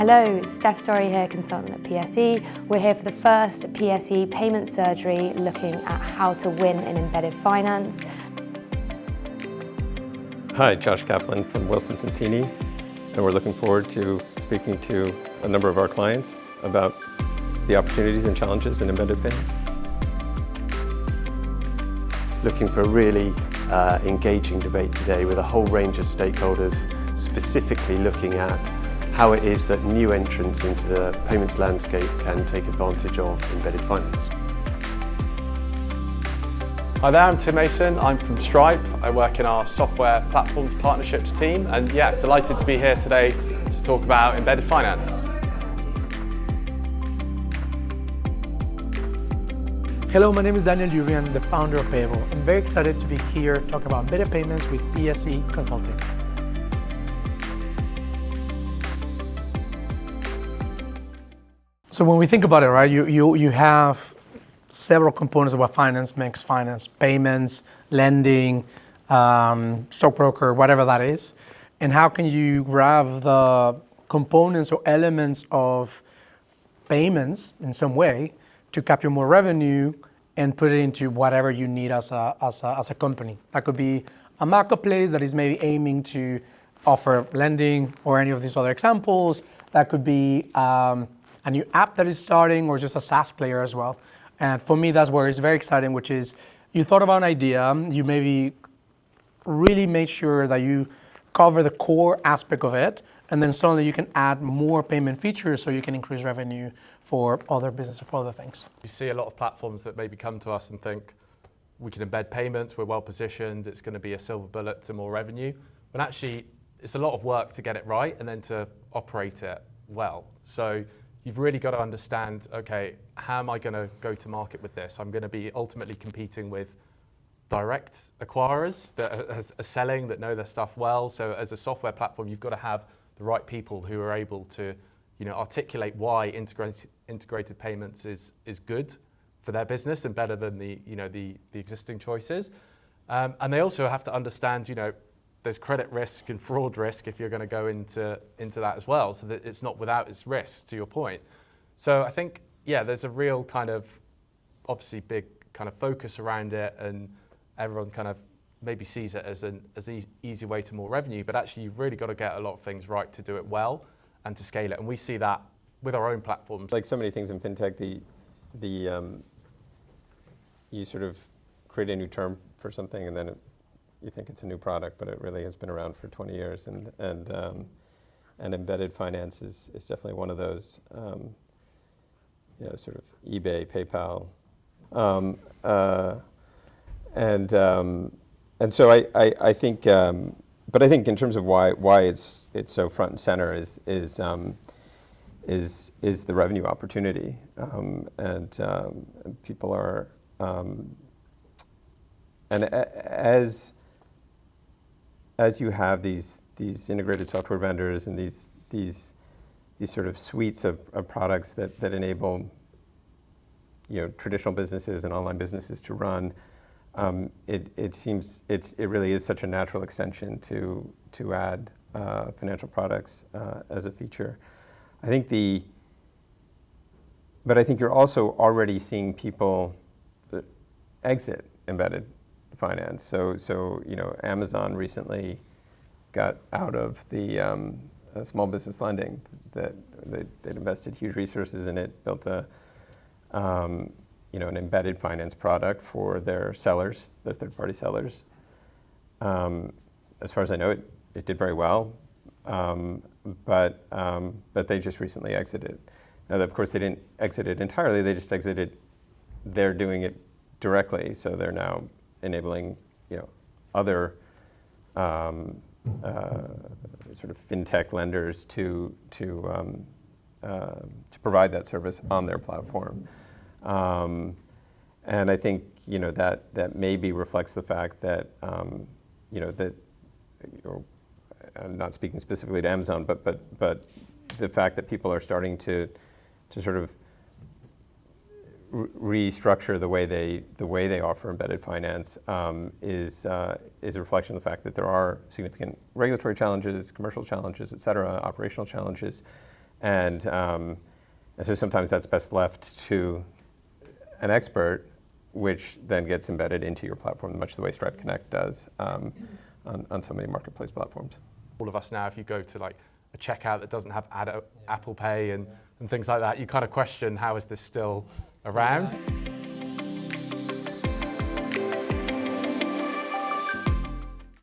Hello, Steph Story here, consultant at PSE. We're here for the first PSE payment surgery looking at how to win in embedded finance. Hi, Josh Kaplan from Wilson Sonsini, and we're looking forward to speaking to a number of our clients about the opportunities and challenges in embedded payments. Looking for a really engaging debate today with a whole range of stakeholders, specifically looking at how it is that new entrants into the payments landscape can take advantage of embedded finance. Hi there, I'm Tim Mason. I'm from Stripe. I work in our software platforms partnerships team, and delighted to be here today to talk about embedded finance. Hello, my name is Daniel Yuvian, the founder of Payable. I'm very excited to be here to talk about embedded payments with PSE Consulting. So when we think about it, right, you have several components of what finance makes finance: payments, lending, stockbroker, whatever that is. And how can you grab the components or elements of payments in some way to capture more revenue and put it into whatever you need as a company? That could be a marketplace that is maybe aiming to offer lending or any of these other examples. That could be a new app that is starting, or just a SaaS player as well. And for me, that's where it's very exciting, which is you thought about an idea, you maybe really made sure that you cover the core aspect of it, and then suddenly you can add more payment features so you can increase revenue for other businesses, for other things. You see a lot of platforms that maybe come to us and think, we can embed payments, we're well positioned, it's going to be a silver bullet to more revenue. But actually, it's a lot of work to get it right and then to operate it well. So you've really got to understand, okay, how am I going to go to market with this? I'm going to be ultimately competing with direct acquirers that are selling, that know their stuff well. So as a software platform, you've got to have the right people who are able to, articulate why integrated payments is good for their business and better than the existing choices. And they also have to understand, there's credit risk and fraud risk if you're going to go into that as well, so that it's not without its risk, to your point. So I think, there's a real kind of, obviously big kind of focus around it, and everyone kind of maybe sees it as an easy way to more revenue, but actually you've really got to get a lot of things right to do it well and to scale it. And we see that with our own platforms. Like so many things in fintech, you sort of create a new term for something, and then you think it's a new product, but it really has been around for 20 years. And embedded finance is definitely one of those, sort of eBay, PayPal. And so I think, but I think in terms of why it's so front and center is the revenue opportunity, and people are, and as you have these integrated software vendors and these sort of suites of products that enable traditional businesses and online businesses to run, it seems it really is such a natural extension to add financial products as a feature. But I think you're also already seeing people exit embedded finance. So Amazon recently got out of the small business lending. That they'd invested huge resources in it, built an embedded finance product for their sellers, their third-party sellers. As far as I know, it did very well, but they just recently exited. Now, of course, they didn't exit it entirely. They just exited. They're doing it directly, so they're now enabling other sort of fintech lenders to provide that service on their platform. And I think that maybe reflects the fact that that I'm not speaking specifically to Amazon, but the fact that people are starting to sort of restructure the way they offer embedded finance is a reflection of the fact that there are significant regulatory challenges, commercial challenges, et cetera, operational challenges, And so sometimes that's best left to an expert, which then gets embedded into your platform, much the way Stripe Connect does on so many marketplace platforms. All of us now, if you go to like a checkout that doesn't have Apple Pay and things like that, you kind of question, how is this still around?